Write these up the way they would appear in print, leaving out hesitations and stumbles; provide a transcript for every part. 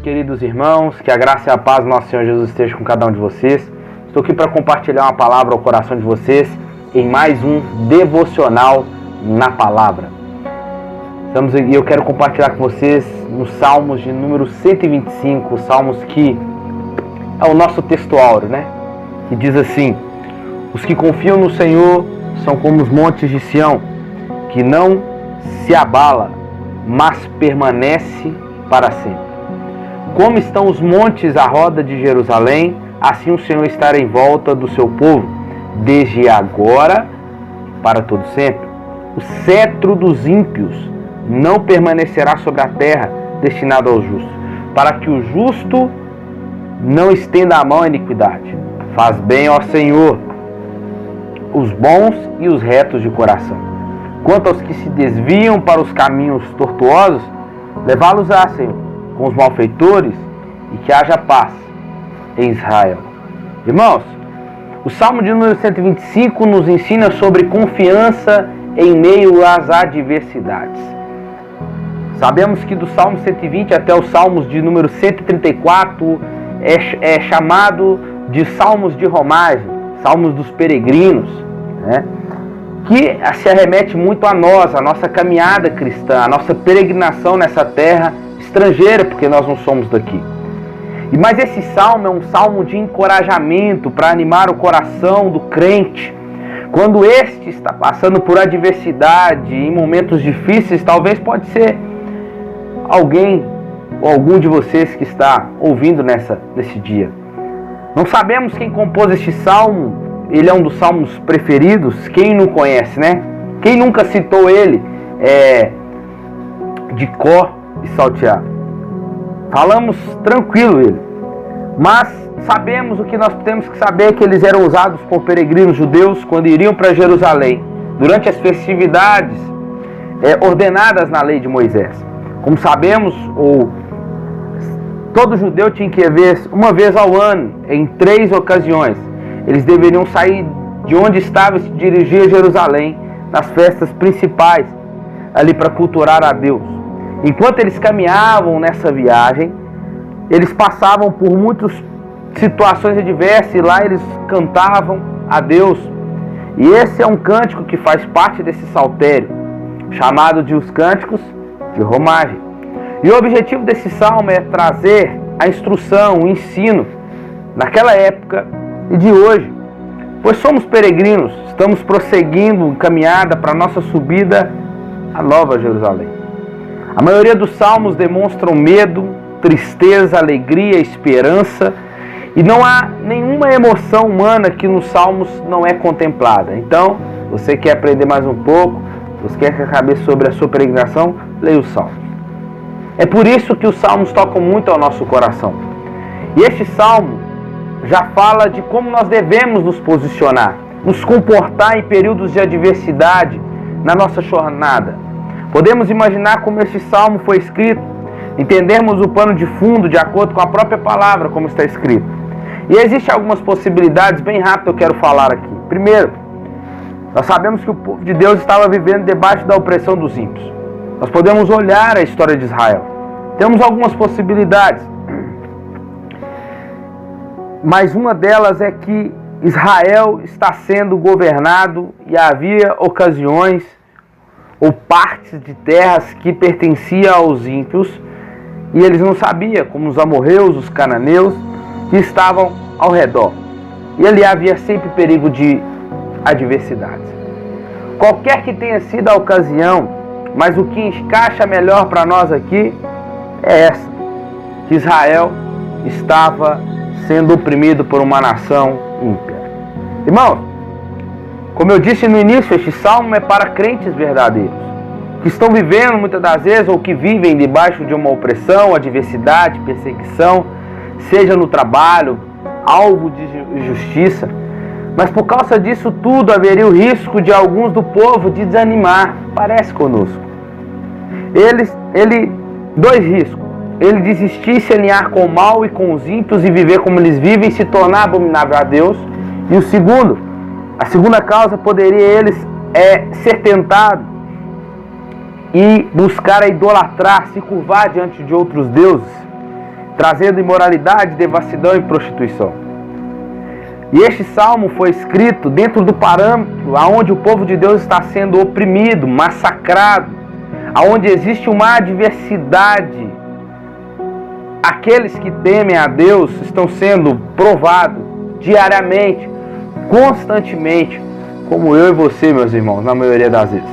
queridos irmãos, que a graça e a paz do nosso Senhor Jesus esteja com cada um de vocês. Estou aqui para compartilhar uma palavra ao coração de vocês em mais um devocional na palavra. E eu quero compartilhar com vocês nos Salmos de número 125, Salmos que é o nosso texto áureo, né? Que diz assim: os que confiam no Senhor são como os montes de Sião, que não se abala, mas permanece para sempre. Como estão os montes à roda de Jerusalém, assim o Senhor estará em volta do seu povo, desde agora para todo sempre. O cetro dos ímpios não permanecerá sobre a terra, destinado aos justos, para que o justo não estenda a mão à iniquidade. Faz bem, ó Senhor, os bons e os retos de coração. Quanto aos que se desviam para os caminhos tortuosos, levá-los-á, Senhor, com os malfeitores, e que haja paz em Israel. Irmãos, o Salmo de número 125 nos ensina sobre confiança em meio às adversidades. Sabemos que do Salmo 120 até os Salmos de número 134 é chamado de Salmos de romagem, Salmos dos peregrinos, né? Que se arremete muito a nós, a nossa caminhada cristã, a nossa peregrinação nessa terra estrangeira, porque nós não somos daqui. Mas esse salmo é um salmo de encorajamento para animar o coração do crente. Quando este está passando por adversidade, em momentos difíceis, talvez pode ser alguém ou algum de vocês que está ouvindo nesse dia. Não sabemos quem compôs este salmo. Ele é um dos salmos preferidos. Quem não conhece, né? Quem nunca citou ele de cor e salteado? Falamos tranquilo ele. Mas sabemos o que nós temos que saber, que eles eram usados por peregrinos judeus quando iriam para Jerusalém, durante as festividades ordenadas na lei de Moisés. Como sabemos, todo judeu tinha que ver uma vez ao ano, em 3 ocasiões. Eles deveriam sair de onde estava e se dirigir a Jerusalém nas festas principais, ali para cultuar a Deus. Enquanto eles caminhavam nessa viagem, eles passavam por muitas situações adversas e lá eles cantavam a Deus. E esse é um cântico que faz parte desse saltério, chamado de os cânticos de romagem. E o objetivo desse salmo é trazer a instrução, o ensino, naquela época e de hoje, pois somos peregrinos, estamos prosseguindo caminhada para a nossa subida à Nova Jerusalém. A maioria dos salmos demonstram medo, tristeza, alegria, esperança, e não há nenhuma emoção humana que nos salmos não é contemplada. Então, você quer aprender mais um pouco, você quer saber sobre a sua peregrinação, leia os salmos. É por isso que os salmos tocam muito ao nosso coração. E este salmo já fala de como nós devemos nos posicionar, nos comportar em períodos de adversidade na nossa jornada. Podemos imaginar como este salmo foi escrito, entendermos o pano de fundo de acordo com a própria palavra, como está escrito. E existem algumas possibilidades, bem rápido eu quero falar aqui. Primeiro, nós sabemos que o povo de Deus estava vivendo debaixo da opressão dos ímpios. Nós podemos olhar a história de Israel. Temos algumas possibilidades. Mas uma delas é que Israel está sendo governado e havia ocasiões ou partes de terras que pertenciam aos ímpios e eles não sabiam, como os amorreus, os cananeus, que estavam ao redor. E ali havia sempre perigo de adversidades. Qualquer que tenha sido a ocasião, mas o que encaixa melhor para nós aqui é essa, que Israel estava sendo oprimido por uma nação ímpia. Irmãos, como eu disse no início, este salmo é para crentes verdadeiros, que estão vivendo muitas das vezes, ou que vivem debaixo de uma opressão, adversidade, perseguição, seja no trabalho, alvo de injustiça. Mas por causa disso tudo, haveria o risco de alguns do povo de desanimar. Parece conosco. Dois riscos. Ele desistir, se alinhar com o mal e com os ímpios e viver como eles vivem, se tornar abominável a Deus. E a segunda causa poderia eles ser tentado e buscar a idolatrar, se curvar diante de outros deuses. trazendo imoralidade, devassidão e prostituição. E este salmo foi escrito dentro do parâmetro onde o povo de Deus está sendo oprimido, massacrado, onde existe uma adversidade. Aqueles que temem a Deus estão sendo provados diariamente, constantemente, como eu e você, meus irmãos, na maioria das vezes.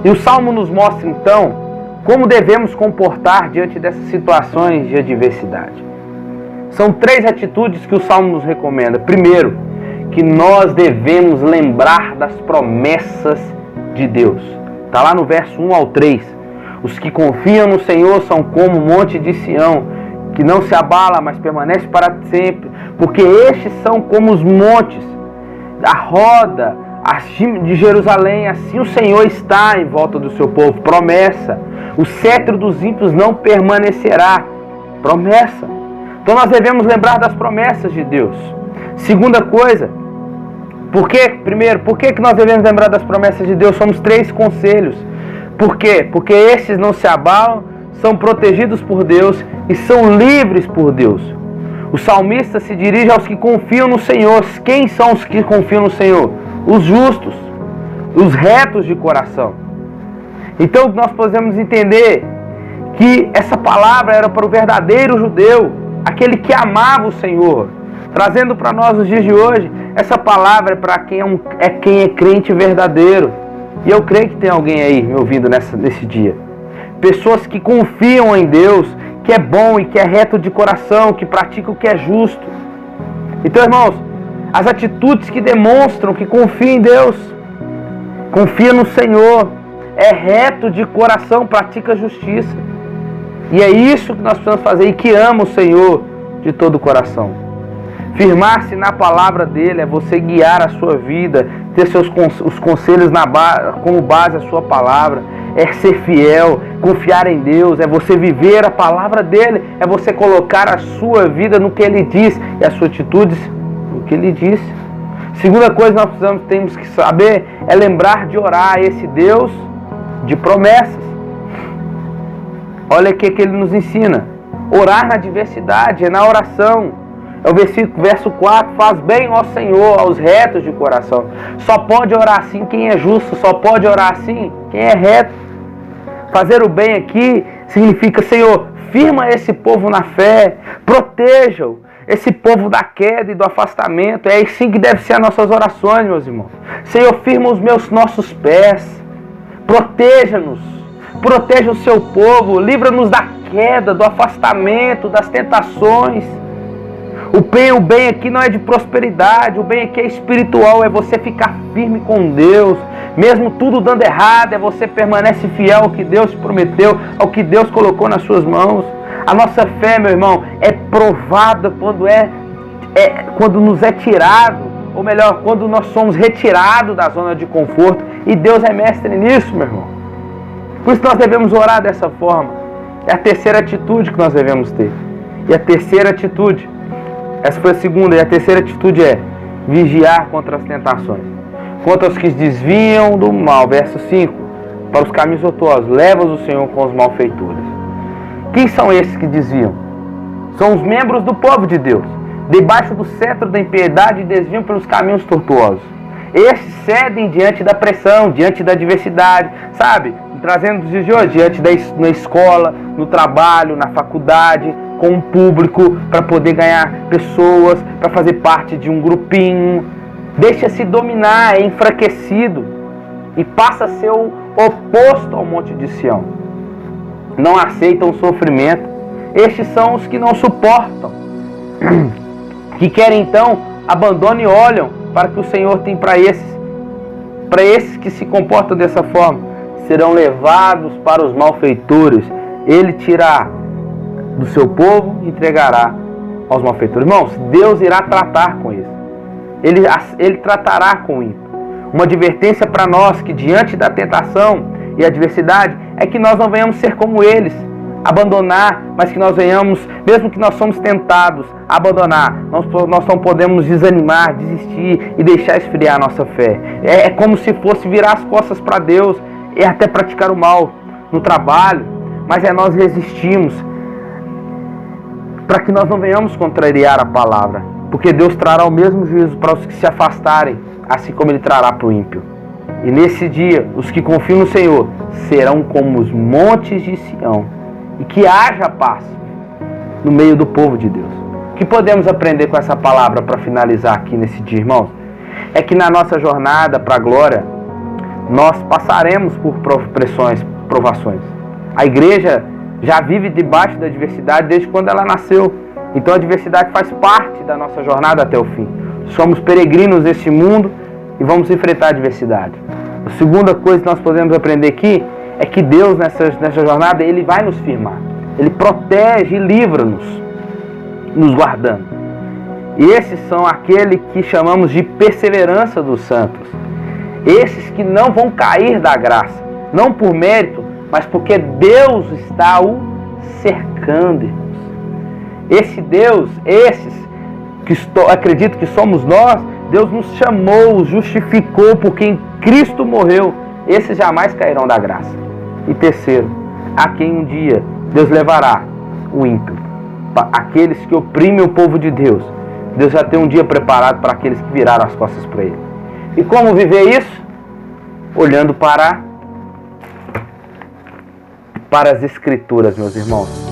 E o salmo nos mostra então como devemos comportar diante dessas situações de adversidade. São 3 atitudes que o salmo nos recomenda. Primeiro, que nós devemos lembrar das promessas de Deus. Está lá no verso 1 ao 3. Os que confiam no Senhor são como o monte de Sião, que não se abala, mas permanece para sempre. Porque estes são como os montes, a roda de Jerusalém. Assim o Senhor está em volta do seu povo. Promessa. O cetro dos ímpios não permanecerá. Promessa. Então nós devemos lembrar das promessas de Deus. Segunda coisa, por que nós devemos lembrar das promessas de Deus? Somos 3 conselhos. Por quê? Porque estes não se abalam, são protegidos por Deus e são livres por Deus. O salmista se dirige aos que confiam no Senhor. Quem são os que confiam no Senhor? Os justos, os retos de coração. Então nós podemos entender que essa palavra era para o verdadeiro judeu, aquele que amava o Senhor. Trazendo para nós os dias de hoje, essa palavra é para quem é crente verdadeiro. E eu creio que tem alguém aí me ouvindo nesse dia. Pessoas que confiam em Deus, que é bom e que é reto de coração, que pratica o que é justo. Então, irmãos, as atitudes que demonstram que confia em Deus, confia no Senhor, é reto de coração, pratica justiça. E é isso que nós precisamos fazer, e que ama o Senhor de todo o coração. Firmar-se na palavra dele é você guiar a sua vida, ter os conselhos como base a sua palavra, é ser fiel, confiar em Deus, é você viver a palavra dele, é você colocar a sua vida no que ele diz e as suas atitudes no que ele diz. Segunda coisa que nós temos que saber é lembrar de orar a esse Deus de promessas. Olha o que ele nos ensina. Orar na adversidade, é na oração. É o verso 4. Faz bem, ó Senhor, aos retos de coração. Só pode orar assim quem é justo. Só pode orar assim quem é reto. Fazer o bem aqui significa, Senhor, firma esse povo na fé. Proteja-o, esse povo da queda e do afastamento. É assim que deve ser as nossas orações, meus irmãos. Senhor, firma os nossos pés. Proteja-nos. Proteja o seu povo, livra-nos da queda, do afastamento, das tentações. O bem aqui não é de prosperidade, o bem aqui é espiritual, é você ficar firme com Deus. Mesmo tudo dando errado, é você permanece fiel ao que Deus prometeu, ao que Deus colocou nas suas mãos. A nossa fé, meu irmão, é provada quando nos é tirado, ou melhor, quando nós somos retirados da zona de conforto. E Deus é mestre nisso, meu irmão. Por isso nós devemos orar dessa forma. É a terceira atitude que nós devemos ter. E a terceira atitude, essa foi a segunda, e a terceira atitude é vigiar contra as tentações. Contra os que desviam do mal. Verso 5. Para os caminhos tortuosos, leva-os o Senhor com os malfeitores. Quem são esses que desviam? São os membros do povo de Deus. Debaixo do cetro da impiedade desviam pelos caminhos tortuosos. Estes cedem diante da pressão, diante da adversidade, sabe? Trazendo os dias de hoje, na escola, no trabalho, na faculdade, com o público, para poder ganhar pessoas, para fazer parte de um grupinho. Deixa-se dominar, é enfraquecido e passa a ser o oposto ao monte de Sião. Não aceitam o sofrimento. Estes são os que não suportam, que querem então, abandonam e olham para o que o Senhor tem para esses. Para esses que se comportam dessa forma, serão levados para os malfeitores. Ele tirará do seu povo e entregará aos malfeitores. Irmãos, Deus irá tratar com isso. Ele tratará com isso. Uma advertência para nós que diante da tentação e adversidade é que nós não venhamos ser como eles, abandonar, mas que nós venhamos, mesmo que nós somos tentados a abandonar, nós não podemos desanimar, desistir e deixar esfriar a nossa fé. É como se fosse virar as costas para Deus e até praticar o mal no trabalho, mas nós resistimos. para que nós não venhamos contrariar a palavra, porque Deus trará o mesmo juízo para os que se afastarem, assim como Ele trará para o ímpio. E nesse dia, os que confiam no Senhor serão como os montes de Sião, e que haja paz no meio do povo de Deus. O que podemos aprender com essa palavra para finalizar aqui nesse dia, irmãos? É que na nossa jornada para a glória, nós passaremos por pressões, provações. A igreja já vive debaixo da adversidade desde quando ela nasceu. Então a adversidade faz parte da nossa jornada até o fim. Somos peregrinos neste mundo e vamos enfrentar a adversidade. A segunda coisa que nós podemos aprender aqui é que Deus nessa jornada, Ele vai nos firmar. Ele protege e livra-nos, nos guardando. E esses são aqueles que chamamos de perseverança dos santos. Esses que não vão cair da graça, não por mérito, mas porque Deus está o cercando. Esse Deus, esses que acredito que somos nós, Deus nos chamou, justificou por quem Cristo morreu. Esses jamais cairão da graça. E terceiro, a quem um dia Deus levará o ímpio, aqueles que oprimem o povo de Deus. Deus já tem um dia preparado para aqueles que viraram as costas para Ele. E como viver isso? Olhando para as Escrituras, meus irmãos.